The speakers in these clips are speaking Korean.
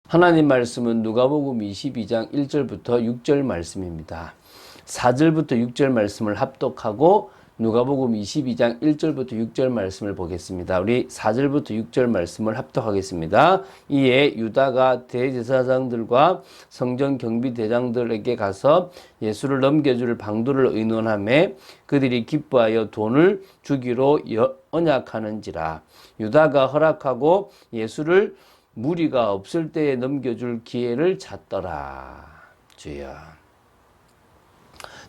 하나님 말씀은 누가복음 22장 1절부터 6절 말씀입니다. 4절부터 6절 말씀을 합독하고 누가복음 22장 1절부터 6절 말씀을 보겠습니다. 우리 4절부터 6절 말씀을 합독하겠습니다. 이에 유다가 대제사장들과 성전 경비대장들에게 가서 예수를 넘겨줄 방도를 의논하매 그들이 기뻐하여 돈을 주기로 언약하는지라. 유다가 허락하고 예수를 무리가 없을 때에 넘겨줄 기회를 찾더라. 주여.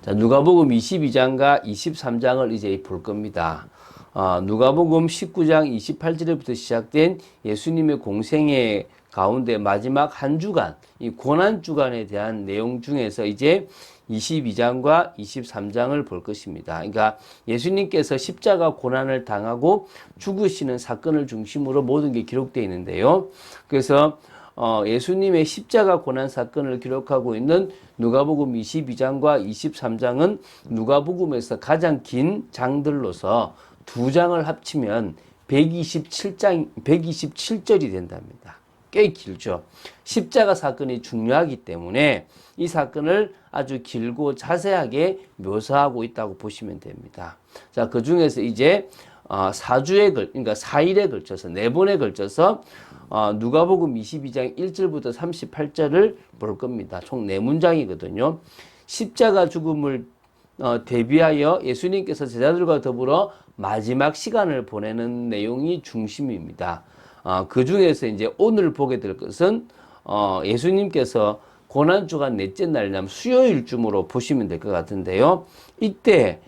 자, 누가복음 22장과 23장을 이제 볼 겁니다. 누가복음 19장 28절부터 시작된 예수님의 공생의 가운데 마지막 한 주간, 이 고난 주간에 대한 내용 중에서 이제 22장과 23장을 볼 것입니다. 그러니까 예수님께서 십자가 고난을 당하고 죽으시는 사건을 중심으로 모든 게 기록되어 있는데요. 그래서 예수님의 십자가 고난 사건을 기록하고 있는 누가복음 22장과 23장은 누가복음에서 가장 긴 장들로서 두 장을 합치면 127절이 된답니다. 꽤 길죠. 십자가 사건이 중요하기 때문에 이 사건을 아주 길고 자세하게 묘사하고 있다고 보시면 됩니다. 자, 그 중에서 이제 4주에 그러니까 4일에 걸쳐서 4번에 걸쳐서 누가복음 22장 1절부터 38절을 볼 겁니다. 총 4문장이거든요. 십자가 죽음을 대비하여 예수님께서 제자들과 더불어 마지막 시간을 보내는 내용이 중심입니다. 그 중에서 이제 오늘 보게 될 것은 예수님께서 고난주간 넷째 날이면 수요일쯤으로 보시면 될 것 같은데요. 이때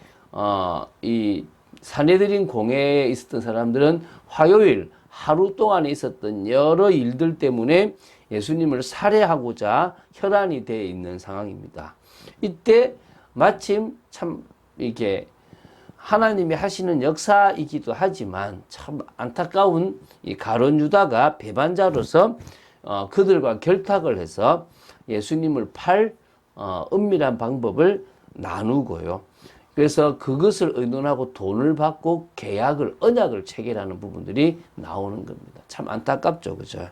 이 산헤드린 공회에 있었던 사람들은 화요일 하루 동안에 있었던 여러 일들 때문에 예수님을 살해하고자 혈안이 되어 있는 상황입니다. 이때 마침 참 이게 하나님이 하시는 역사이기도 하지만 참 안타까운 이 가룟 유다가 배반자로서 그들과 결탁을 해서 예수님을 팔 은밀한 방법을 나누고요. 그래서 그것을 의논하고 돈을 받고 언약을 체결하는 부분들이 나오는 겁니다. 참 안타깝죠, 그죠?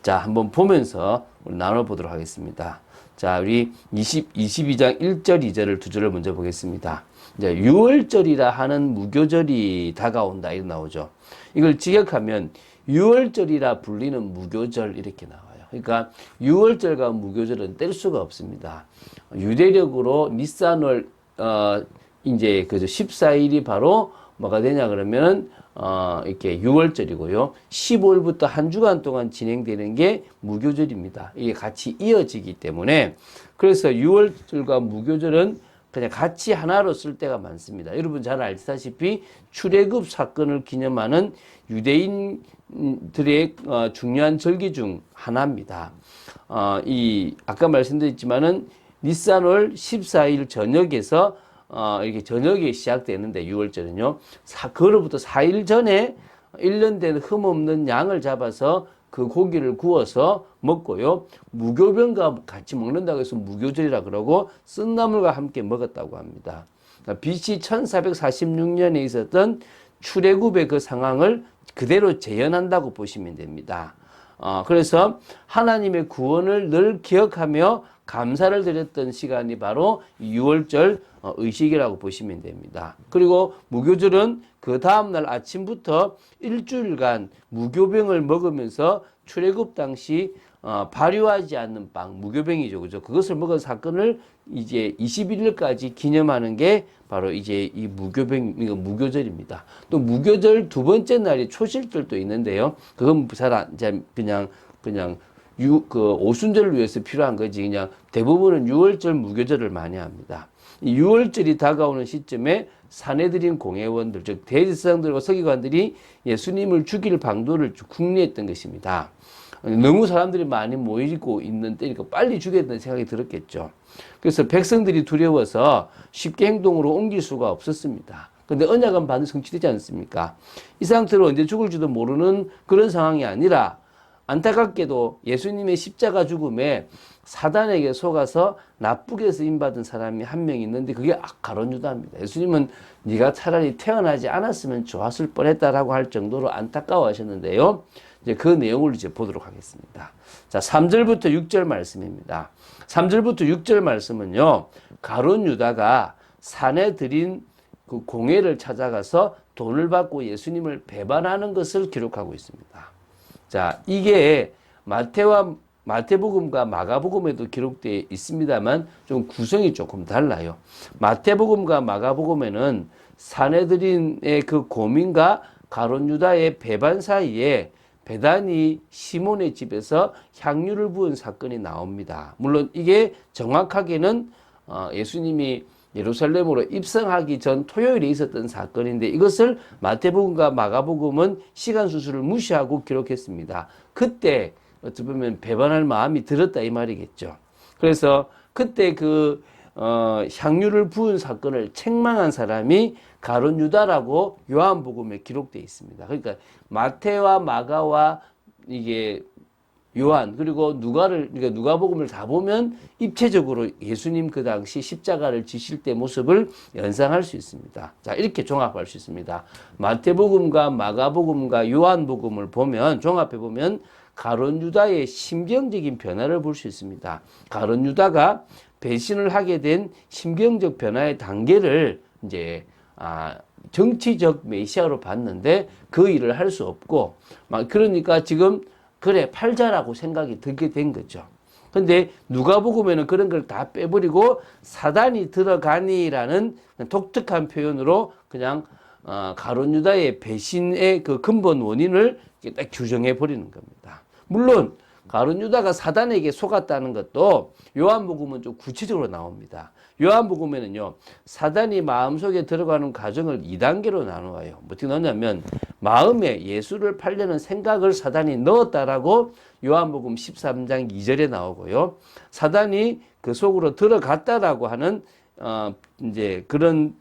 자, 한번 보면서 우리 나눠보도록 하겠습니다. 자, 우리 22장 1절, 2절을 두 절을 먼저 보겠습니다. 이제 6월절이라 하는 무교절이 다가온다, 이렇게 나오죠. 이걸 직역하면 6월절이라 불리는 무교절, 이렇게 나와요. 그러니까 6월절과 무교절은 뗄 수가 없습니다. 유대력으로 니산월, 이제 그 14일이 바로 뭐가 되냐 그러면은 이렇게 6월절이고요. 15일부터 한 주간 동안 진행되는 게 무교절입니다. 이게 같이 이어지기 때문에 그래서 6월절과 무교절은 그냥 같이 하나로 쓸 때가 많습니다. 여러분 잘 아시다시피 출애굽 사건을 기념하는 유대인들의 중요한 절기 중 하나입니다. 아까 말씀드렸지만은 니산월 14일 저녁에서 이렇게 저녁에 시작되는데 6월절은요. 그로부터 4일 전에 1년 된 흠없는 양을 잡아서 그 고기를 구워서 먹고요. 무교병과 같이 먹는다고 해서 무교절이라 그러고 쓴나물과 함께 먹었다고 합니다. BC 1446년에 있었던 출애굽의 그 상황을 그대로 재현한다고 보시면 됩니다. 그래서 하나님의 구원을 늘 기억하며 감사를 드렸던 시간이 바로 6월절 의식이라고 보시면 됩니다. 그리고 무교절은 그 다음날 아침부터 일주일간 무교병을 먹으면서 출애굽 당시 발효하지 않는 빵, 무교병이죠, 그죠? 그것을 먹은 사건을 이제 21일까지 기념하는 게 바로 이제 이 무교절입니다. 또 무교절 두 번째 날이 초실절도 있는데요. 그건 그냥 오순절을 위해서 필요한 거지. 그냥 대부분은 6월절 무교절을 많이 합니다. 이 6월절이 다가오는 시점에 산헤드린 공회원들, 즉 대제사장들과 서기관들이 예수님을 죽일 방도를 궁리했던 것입니다. 너무 사람들이 많이 모이고 있는 때니까 빨리 죽여야 된다는 생각이 들었겠죠. 그래서 백성들이 두려워서 쉽게 행동으로 옮길 수가 없었습니다. 근데 언약은 반드시 성취되지 않습니까? 이 상태로 언제 죽을지도 모르는 그런 상황이 아니라 안타깝게도 예수님의 십자가 죽음에 사단에게 속아서 나쁘게 쓰임받은 사람이 한 명 있는데 그게 가룟 유다입니다. 예수님은 네가 차라리 태어나지 않았으면 좋았을 뻔했다라고 할 정도로 안타까워하셨는데요. 이제 그 내용을 이제 보도록 하겠습니다. 자, 3절부터 6절 말씀입니다. 3절부터 6절 말씀은요, 가룟 유다가 산에 들인 그 공회를 찾아가서 돈을 받고 예수님을 배반하는 것을 기록하고 있습니다. 자, 이게 마태복음과 마가복음에도 기록되어 있습니다만 좀 구성이 조금 달라요. 마태복음과 마가복음에는 산헤드린의 그 고민과 가룟 유다의 배반 사이에 베다니 시몬의 집에서 향유를 부은 사건이 나옵니다. 물론 이게 정확하게는 예수님이 예루살렘으로 입성하기 전 토요일에 있었던 사건인데 이것을 마태복음과 마가복음은 시간 순서를 무시하고 기록했습니다. 그때 어찌 보면 배반할 마음이 들었다 이 말이겠죠. 그래서 그때 그 향유를 부은 사건을 책망한 사람이 가룟 유다라고 요한복음에 기록되어 있습니다. 그러니까 마태와 마가와 이게 요한 그리고 그러니까 누가복음을 다 보면 입체적으로 예수님 그 당시 십자가를 지실 때 모습을 연상할 수 있습니다. 자, 이렇게 종합할 수 있습니다. 마태복음과 마가복음과 요한복음을 보면 종합해 보면 가룟 유다의 심경적인 변화를 볼 수 있습니다. 가룟 유다가 배신을 하게 된 심경적 변화의 단계를 이제 정치적 메시아로 봤는데 그 일을 할 수 없고 그러니까 지금 그래 팔자라고 생각이 들게 된 거죠. 근데 누가복음에는 그런 걸 다 빼버리고 사단이 들어가니라는 독특한 표현으로 그냥 가룟 유다의 배신의 그 근본 원인을 딱 규정해 버리는 겁니다. 물론 가룟 유다가 사단에게 속았다는 것도 요한복음은 좀 구체적으로 나옵니다. 요한복음에는요, 사단이 마음속에 들어가는 과정을 2단계로 나누어요. 어떻게 나누냐면 마음에 예수를 팔려는 생각을 사단이 넣었다라고 요한복음 13장 2절에 나오고요. 사단이 그 속으로 들어갔다라고 하는 이제 그런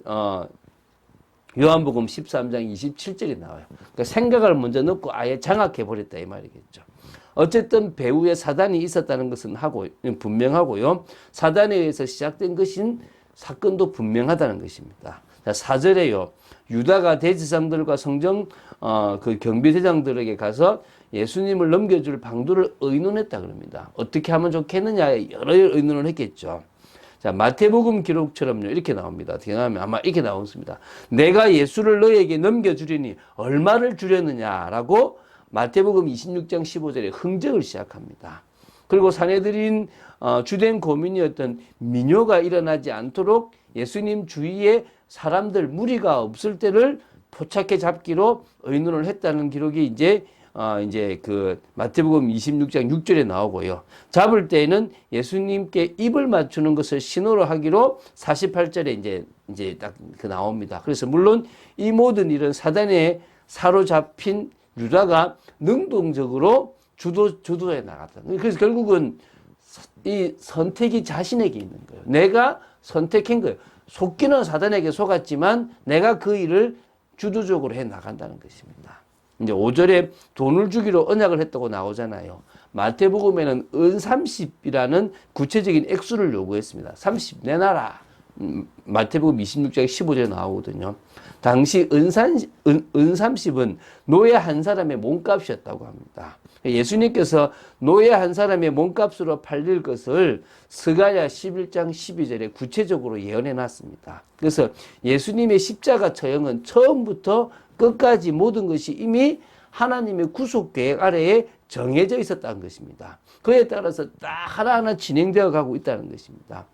요한복음 13장 27절이 나와요. 그러니까 생각을 먼저 넣고 아예 장악해 버렸다 이 말이겠죠. 어쨌든 배후에 사단이 있었다는 것은 분명하고요. 사단에 의해서 시작된 것인 사건도 분명하다는 것입니다. 자, 4절에요. 유다가 대제사장들과 성정 그 경비대장들에게 가서 예수님을 넘겨줄 방도를 의논했다 그럽니다. 어떻게 하면 좋겠느냐 여러 의논을 했겠죠. 자, 마태복음 기록처럼요 이렇게 나옵니다. 어떻게 나오면 아마 이렇게 나오습니다. 내가 예수를 너에게 넘겨주리니 얼마를 주려느냐라고 마태복음 26장 15절에 흥정을 시작합니다. 그리고 산헤드린 주된 고민이었던 민요가 일어나지 않도록 예수님 주위에 사람들 무리가 없을 때를 포착해 잡기로 의논을 했다는 기록이 이제 그 마태복음 26장 6절에 나오고요. 잡을 때에는 예수님께 입을 맞추는 것을 신호로 하기로 48절에 이제 딱 그 나옵니다. 그래서 물론 이 모든 일은 사단에 사로잡힌 유다가 능동적으로 주도해 나갔다. 그래서 결국은 이 선택이 자신에게 있는 거예요. 내가 선택한 거예요. 속기는 사단에게 속았지만 내가 그 일을 주도적으로 해 나간다는 것입니다. 이제 5절에 돈을 주기로 언약을 했다고 나오잖아요. 마태복음에는 은 30이라는 구체적인 액수를 요구했습니다. 30 내놔라. 마태복음 26장 15절에 나오거든요. 당시 은 30은 노예 한 사람의 몸값이었다고 합니다. 예수님께서 노예 한 사람의 몸값으로 팔릴 것을 스가랴 11장 12절에 구체적으로 예언해 놨습니다. 그래서 예수님의 십자가 처형은 처음부터 끝까지 모든 것이 이미 하나님의 구속 계획 아래에 정해져 있었다는 것입니다. 그에 따라서 딱 하나하나 진행되어 가고 있다는 것입니다.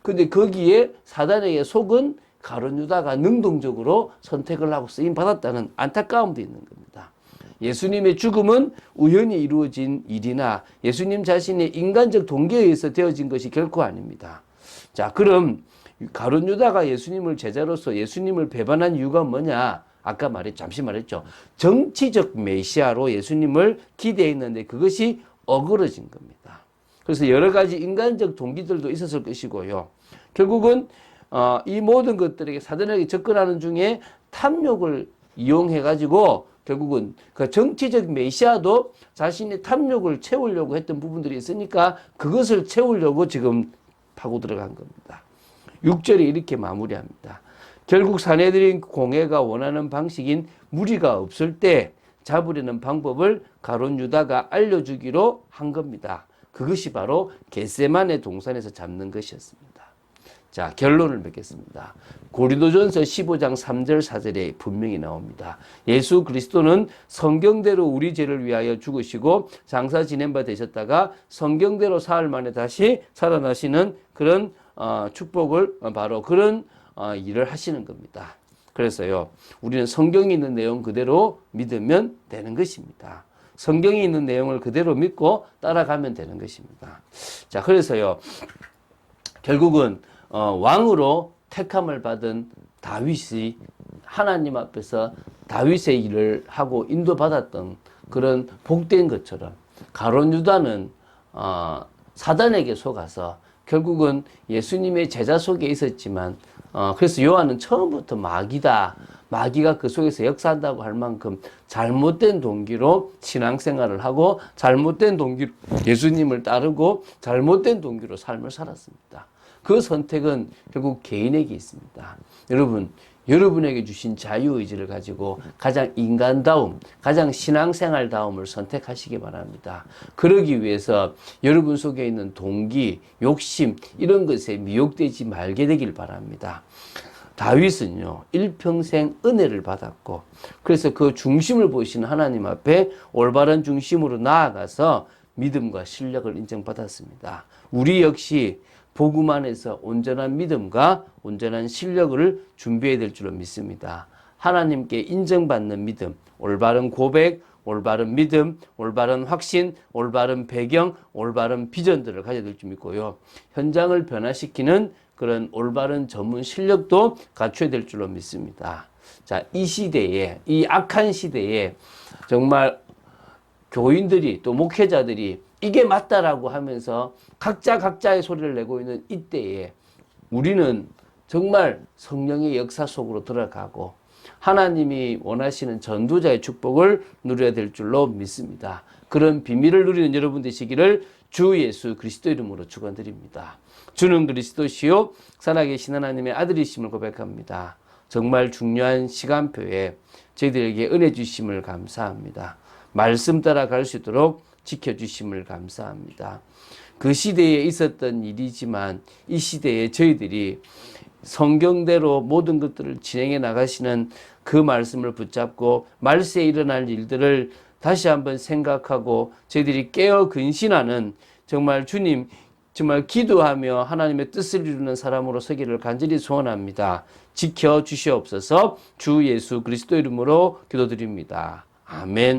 근데 거기에 사단에게 속은 가룟 유다가 능동적으로 선택을 하고 쓰임 받았다는 안타까움도 있는 겁니다. 예수님의 죽음은 우연히 이루어진 일이나 예수님 자신의 인간적 동기에 의해서 되어진 것이 결코 아닙니다. 자, 그럼 가룟 유다가 예수님을 제자로서 예수님을 배반한 이유가 뭐냐? 아까 잠시 말했죠. 정치적 메시아로 예수님을 기대했는데 그것이 어그러진 겁니다. 그래서 여러 가지 인간적 동기들도 있었을 것이고요. 결국은 이 모든 것들에게 사단에게 접근하는 중에 탐욕을 이용해 가지고 결국은 그 정치적 메시아도 자신의 탐욕을 채우려고 했던 부분들이 있으니까 그것을 채우려고 지금 파고 들어간 겁니다. 6절에 이렇게 마무리합니다. 결국 사내들인 공회가 원하는 방식인 무리가 없을 때 잡으려는 방법을 가룟 유다가 알려주기로 한 겁니다. 그것이 바로 겟세마네 동산에서 잡는 것이었습니다. 자, 결론을 맺겠습니다. 고린도전서 15장 3절 4절에 분명히 나옵니다. 예수 그리스도는 성경대로 우리 죄를 위하여 죽으시고 장사 지낸 바 되셨다가 성경대로 사흘 만에 다시 살아나시는 그런 축복을 바로 그런 일을 하시는 겁니다. 그래서요, 우리는 성경에 있는 내용 그대로 믿으면 되는 것입니다. 성경에 있는 내용을 그대로 믿고 따라가면 되는 것입니다. 자, 그래서요, 결국은 왕으로 택함을 받은 다윗이 하나님 앞에서 다윗의 일을 하고 인도받았던 그런 복된 것처럼 가룟 유다는 사단에게 속아서 결국은 예수님의 제자 속에 있었지만 그래서 요한은 처음부터 마귀다. 마귀가 그 속에서 역사한다고 할 만큼 잘못된 동기로 신앙생활을 하고 잘못된 동기로 예수님을 따르고 잘못된 동기로 삶을 살았습니다. 그 선택은 결국 개인에게 있습니다. 여러분에게 주신 자유의지를 가지고 가장 인간다움, 가장 신앙생활다움을 선택하시기 바랍니다. 그러기 위해서 여러분 속에 있는 동기, 욕심 이런 것에 미혹되지 말게 되길 바랍니다. 다윗은요, 일평생 은혜를 받았고 그래서 그 중심을 보시는 하나님 앞에 올바른 중심으로 나아가서 믿음과 실력을 인정받았습니다. 우리 역시 복음 안에서 온전한 믿음과 온전한 실력을 준비해야 될 줄로 믿습니다. 하나님께 인정받는 믿음, 올바른 고백, 올바른 믿음, 올바른 확신, 올바른 배경, 올바른 비전들을 가져야 될 줄 믿고요. 현장을 변화시키는 그런 올바른 전문 실력도 갖춰야 될 줄로 믿습니다. 자, 이 시대에, 이 악한 시대에 정말 교인들이 또 목회자들이 이게 맞다라고 하면서 각자의 소리를 내고 있는 이때에 우리는 정말 성령의 역사 속으로 들어가고 하나님이 원하시는 전도자의 축복을 누려야 될 줄로 믿습니다. 그런 비밀을 누리는 여러분 되시기를 주 예수 그리스도 이름으로 축원드립니다. 주는 그리스도시요 살아계신 하나님의 아들이심을 고백합니다. 정말 중요한 시간표에 저희들에게 은혜 주심을 감사합니다. 말씀 따라 갈 수 있도록 지켜주심을 감사합니다. 그 시대에 있었던 일이지만 이 시대에 저희들이 성경대로 모든 것들을 진행해 나가시는 그 말씀을 붙잡고 말세에 일어날 일들을 다시 한번 생각하고 저희들이 깨어 근신하는 정말 주님 정말 기도하며 하나님의 뜻을 이루는 사람으로 서기를 간절히 소원합니다. 지켜주시옵소서. 주 예수 그리스도 이름으로 기도드립니다. 아멘.